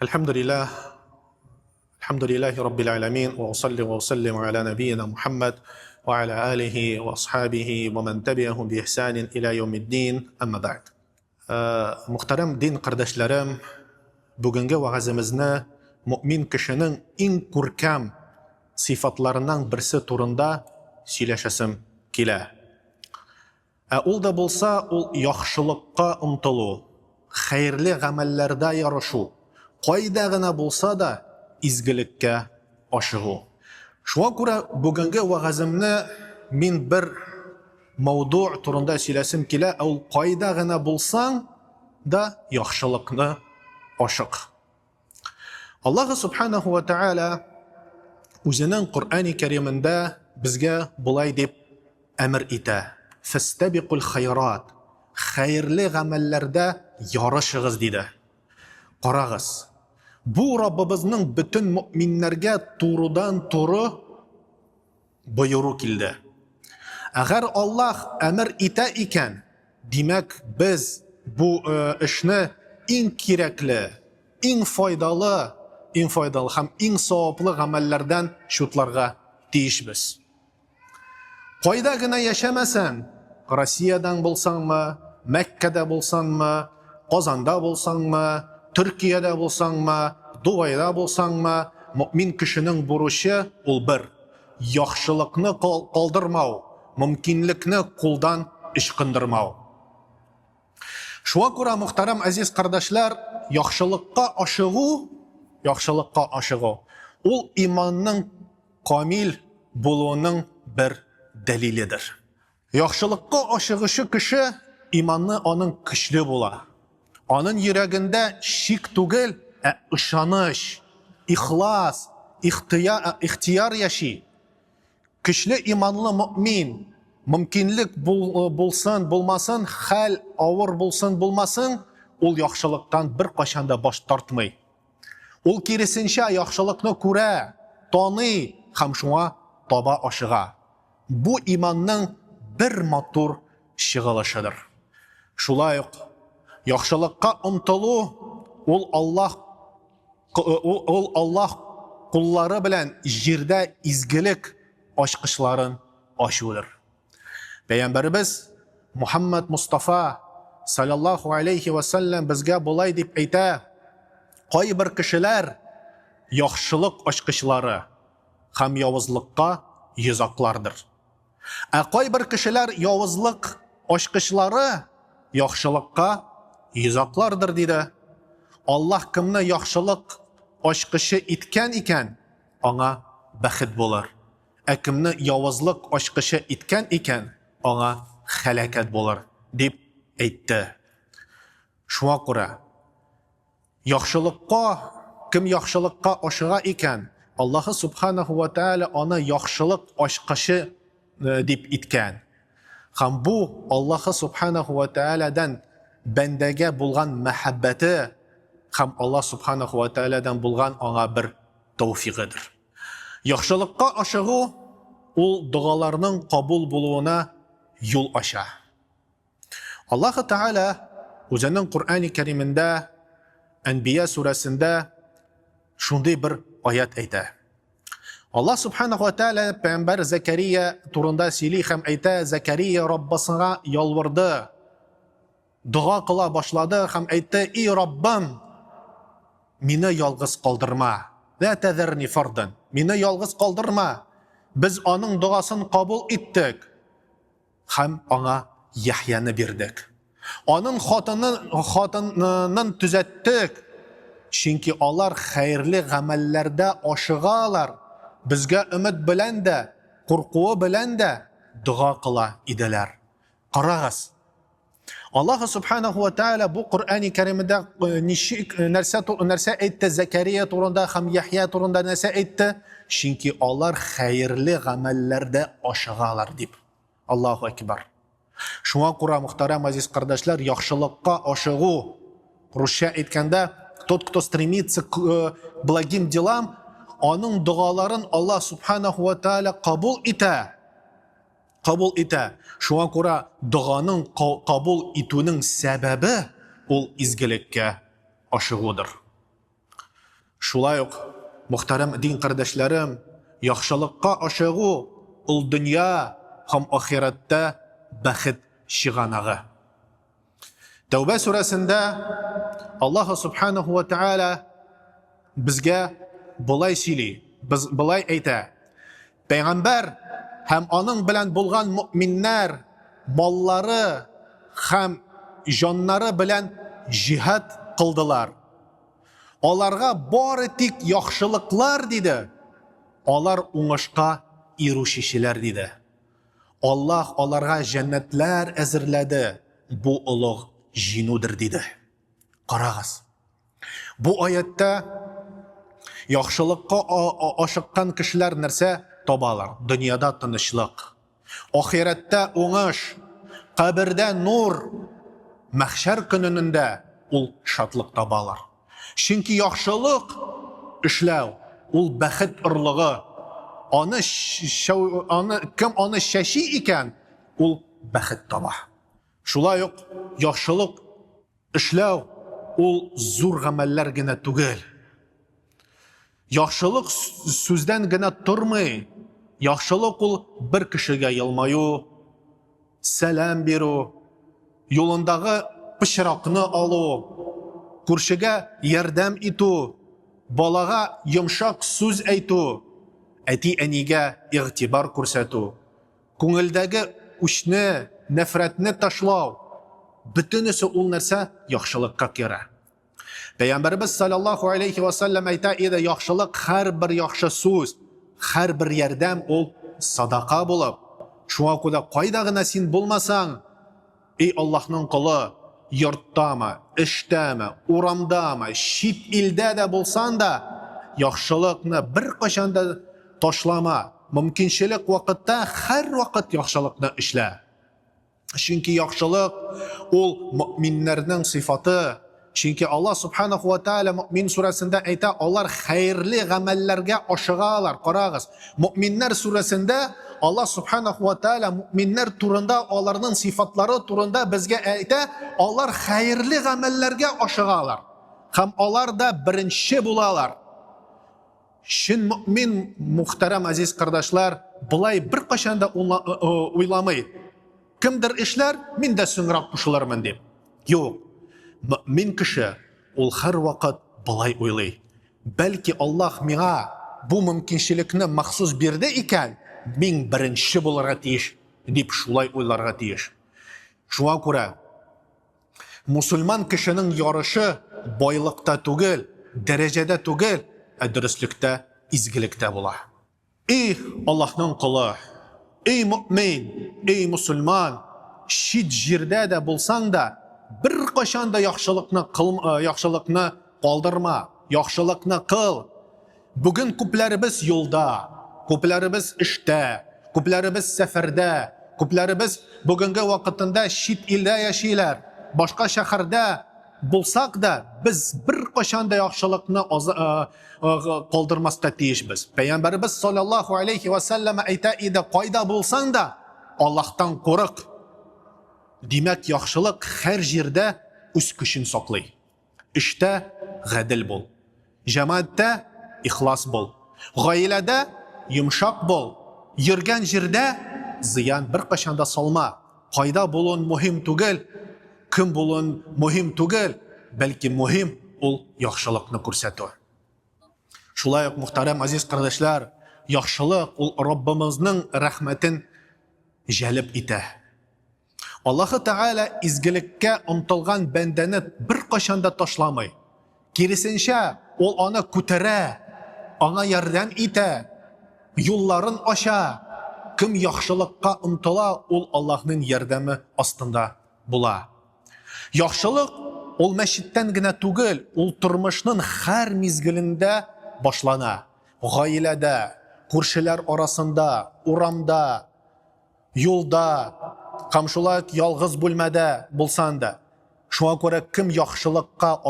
الحمد لله الحمد لله رب العالمين وأصلي وأسلم على نبينا محمد وعلى آله وأصحابه ومن تبعهم بإحسان إلى يوم الدين أما بعد. Muhtaram din qardaşlarım, bugünkü vaazimizde mümin kişinin en görkem sıfatlarından birisi turunda söyleşesim kile. Ol da bolsa, ol yaxşılıkka umtulu, hayırlı amellerde yarışı, qayda gına bolsa da izgilikka aşığı. Şuna göre bugünkü vaazimni min bir mavdu turunda söylesim kile, ol qayda gına bolsan da yaxşılıkni aşık. Allah subhanahu wa ta'ala o'zining Qur'oni Karimida bizga bulay deb emir ete. Fastabiqul khayrat. Hayırlı amellarda yarışığız dedi. Qaragız. Bu Rabbimizning bütün müminlerge turudan turu buyruğu kildi. Eğer Allah emir ete iken, demek biz bu işni en kerakli, en faydalı hem en savaplı amellerden şutlarga tiyişmiz. Qayda gına yaşamasan, Rusiyadan bolsan mı, Mekke'de bolsan mı, Qozonda bolsan mı, Türkiye'de bolsan mı, Dubay'da bolsan mı, mümin kişinin buruşu ol bir, yaxşılıkni kaldırmau, mümkünlükni kuldan ışkındırmau. Şuna göre muhtaram aziz kardeşler, yaxşılıkka aşığı, ol imanın kamil bulunun bir delilidir. Yaxşılıkka aşığı kişi imanı onun güçlü bula. Onun yüreğinde şik tugel, ışanış, ihlas, ihtiyar yaşı. Güçlü imanlı mümin, mümkünlük bulsun, bulmasın, hal ağır bulsun, bulmasın, ol yaxşılıktan bir qaşanda baş tartmay. Ol kirisinçe yaxşılıkını kure, tanı, hem şuna taba aşığa. Bu imanın bir motor şığılışıdır. Şulayıq, yaxşılıkka umtulu, ol Allah kulları bilen jirde izgilik aşkışların aşıdır. Peygamberimiz Muhammed Mustafa sallallahu aleyhi ve sellem bizge bulay dip eyte, qay bir kişiler yaxşılık aşkışları hem yavuzlıkka yüzaklardır. Qay bir kişiler yavuzlık aşkışları yaxşılıkka yüzaklardır dedi. Allah kimni yaxşılık aşkışı itken iken ona baxit bulur. Kimni yavuzlık aşkışı itken iken ona halakat bulur deb aytdi. Şuna göre kim yaxşılıkka aşığa iken Allah subhanahu wa ta'ala ona yaxşılık aşkışı deb itken. Hem bu Allah subhanahu wa ta'ala'dan bendege bulgan muhabbeti hem Allah subhanahu wa ta'ala'dan bulgan ona bir tevfiqidir. Yaxşılıkka aşığı ol dualarının kabul buluğuna yol aşa. Allah Teala o'zining Qur'oni Karimida Anbiya surasida shunday bir oyat aytadi. Allah subhanahu wa ta'ala Peygamber Zakariya turunda söyley hem ayta, Zakariya Rabbisiga yalvardı. Dua qila başladı hem aytdi, ey Rabbim, meni yalğız qaldırma. La tazarni fardan. Meni yalğız qaldırma. Biz onun duasını kabul ettik. Hem ona Yahya'nı verdik. Onun xotinining tuzatdik. Çünkü onlar hayırlı amellerde aşığalar. Bizga ümid bilan da, qo'rquvi bilan da duo qila edilar. Qarag'iz. Allah subhanahu wa ta'ala bu Qur'oni Karimida narsa aytdi, Zakariya turunda ham Yahya turunda narsa aytdi. Chunki ular hayırlı amellarda aşığalar deb. Allahu akbar. Şuna göre muhtaram aziz kardeşler, yaxşılıkka aşığı, Rusça aytkanda, tот, кто стремится к благим делам, onun duaların Allah subhanahu wa ta'ala kabul ete. Şuna göre duanın kabul etüünün sebebi ol izgilikке aşığıdır. Шулай ук, мөхтәрәм дин кардәшләрем, яхшылыкка ашыгу ул дөнья һәм ахиратта бәхет чыганагы. Тәүбә сүрәсендә Аллаһ Субханаһу ва Тааля безгә булай сөйли, булай әйтә: Пәйгамбәр һәм аның белән булган мөэминнәр маллары һәм җаннары белән җихад кылдылар. Аларга бары тик яхшылыклар диде. Алар уңышка ирешүчеләр диде. Аллаһ аларга җәннәтләр әзерләде. Бу улуг җиңүдер диде. Карагыз. Бу аятта яхшылыкка ашыккан кешеләр нәрсә табалар? Дөньяда тынычлык, ахиратта уңыш, кабердә нур, мәхшәр көнендә ул шатлык табалар. Чөнки яхшылык эшләү ул бәхет ырлыгы. Аны кем аны шәши икән, ул бәхет таба. Шулай ук яхшылык эшләү ул зур гамәлләр генә түгел. Яхшылык сүздән генә тормый. Яхшылык ул бер кешегә елмаю, сәлам бирү, юлындагы пычракны алу, күршегә ярдәм итү, балага йомшак сүз әйтү, әти-әнигә игътибар күрсәтү, күңелдәге үчне, нәфрәтне ташлау, бөтенесе ул нәрсә яхшылыкка керә. Пәйгамбәрбез саллаллаху алейхи ва саллям әйтә иде: яхшылык һәрбер яхшы сүз, һәрбер ярдәм ул садака булып. Шуңа күрә кайда гына син булмасаң, эй Аллаһның кулы, йорттамы, эштәме, урамдамы, чит илдә дә булсаң да, яхшылыкны бер кайчан да ташлама. Мөмкинчелек вакытта һәр вакыт яхшылыкны эшлә. Чөнки яхшылык ул мөэминнәрнең сыйфаты. Чөнки Аллаһ Субханаһу ва Тааля Мөэмин сүрәсендә әйтә, алар хәерле гамәлләргә ашыгалар. Карагыз, Мөэминнәр сүрәсендә Аллаһ Субханаһу ва Тааля мөэминнәр турында, аларның сыйфатлары турында безгә әйтә, алар хәерле гамәлләргә ашыгалар. Һәм алар да беренче булалар. Шин мөэмин, мөхтәрәм азиз кардәшләр, булай бер кайчан да уйламый. Кемдер эшләр, мин дә соңрак кушылырмын дип. Юк. Мөэмин кеше ул һәр вакыт булай уйлый. Бәлки Аллаһ миңа бу мөмкинчелекне махсус бирде икән, мин беренче булырга тиеш дип шулай уйларга тиеш. Шуңа күрә мусульман кешенең ярышы байлыкта түгел, дәрәҗәдә түгел, дөрестлектә, изгелектә була. Эй Аллаһның кулы, эй мөэмин, эй мусульман, чит җирдә дә булсаң да, бер кайчан да яхшылыкны калдырма, яхшылыкны кыл. Бүген күпләребез юлда, күпләребез эштә, күпләребез сәфәрдә, күпләребез бүгенге вакытында чит илдә яшиләр. Башка шәһәрдә булсак да, без бер кайчан да яхшылыкны калдырмаска тиешбез. Пәйгамбәрбез саллаллаху алейхи ва саллям әйтә иде: кайда булсаң да Аллаһтан курык. Димәк, яхшылык һәр җирдә үз көчен саклый. Эштә гадел бул, җәмәгатьтә ихлас бул, гаиләдә йомшак бул, йөргән җирдә зыян бер кайчан да салма. Кайда булуың мөһим түгел, кем булуың мөһим түгел, бәлки мөһим ул яхшылыкны күрсәтү. Шулай ук, мөхтәрәм азиз кардәшләр, яхшылык ул Раббыбызның рәхмәтен җәлеп итә. Аллаһ Тааля изгелеккә омтылган бәндәне бер кайчан да ташламый. Киресенчә, ул аны күтәрә, аңа ярдәм итә, юлларын ача. Кем яхшылыкка омтыла, ул Аллаһның ярдәме астында була. Яхшылык ул мәчеттән генә түгел, ул тормышның һәр мизгелендә башлана. Гаиләдә, күршеләр арасында, урамда, юлда, камшулат ялгыз бүлмәдә булсан да. Шуңа күрә кем яхшылыкка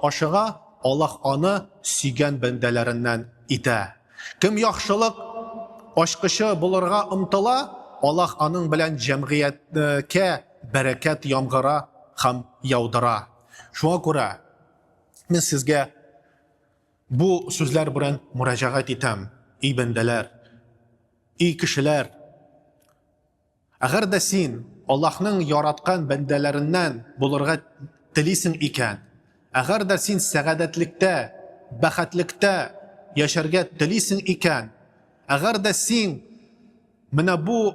ашыга, Аллаһ аны сөйгән бәндәләреннән итә. Кем яхшылык ашкычы булырга омтыла, Аллаһ аның белән җәмгыятькә бәрәкәт яңгыра һәм яудыра. Шуңа күрә мин сезгә Bu sözler bilan müracaat etem. Ey bendeler, ey kişiler, agar da sen Allah'ның yaratkan bendelerinden bulurga tiliysin iken, agar da sen saadatlikte, baxatlikte yaşarga tiliysin iken, agar da sen mana bu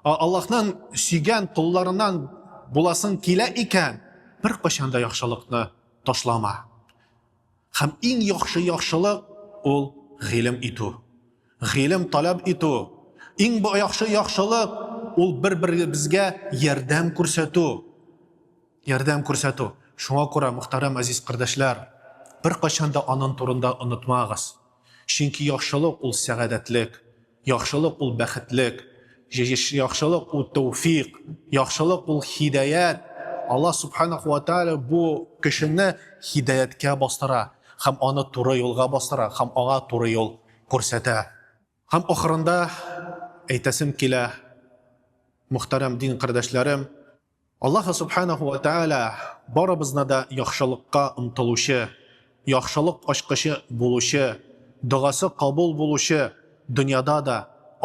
Allah'ның suygan kullarından bulasın kile iken, bir qachanda yaxshilikni tashlama. Ham eng yaxshilik ol g'ilm etu. G'ilm talab etu. Eng yaxshilik ol bir-birimizga yordam ko'rsatuv. Yordam ko'rsatuv. Shunga ko'ra muhtaram aziz qardoshlar, bir qachanda onun turunda unutmag'iz. Chunki yaxshilik ol saodatlik, yaxshilik ol baxtlik, yaxshilik ol tawfiq, yaxshilik ol hidayat. Allah subhanahu wa ta'ala bu kishini hidayatga bostira, ham ona to'g'ri yo'lga bostira, ham ona to'g'ri yo'l ko'rsata. Ham oxirinda aytasim kela, muhtaram din qardoshlarim, Allah subhanahu wa ta'ala barimizni da yaxshilikqa umtilushi, yaxshilik ochqishi bo'lishi, duosi qabul bo'lishi, dunyoda da,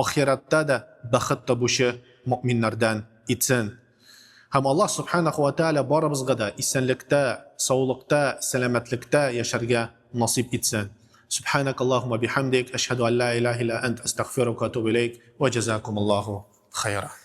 oxiratda da baxt topishi mu'minlardan etsin. Ham Allah subhanahu wa ta'ala barimizga da esenlikda, sog'likda, salomatlikda yasharga nasib etsin. Subhanak Allahumma bihamdik, ashhadu an la ilaha illa ant, astaghfiruka wa atubu ilayk, wa jazakumullahu khayran.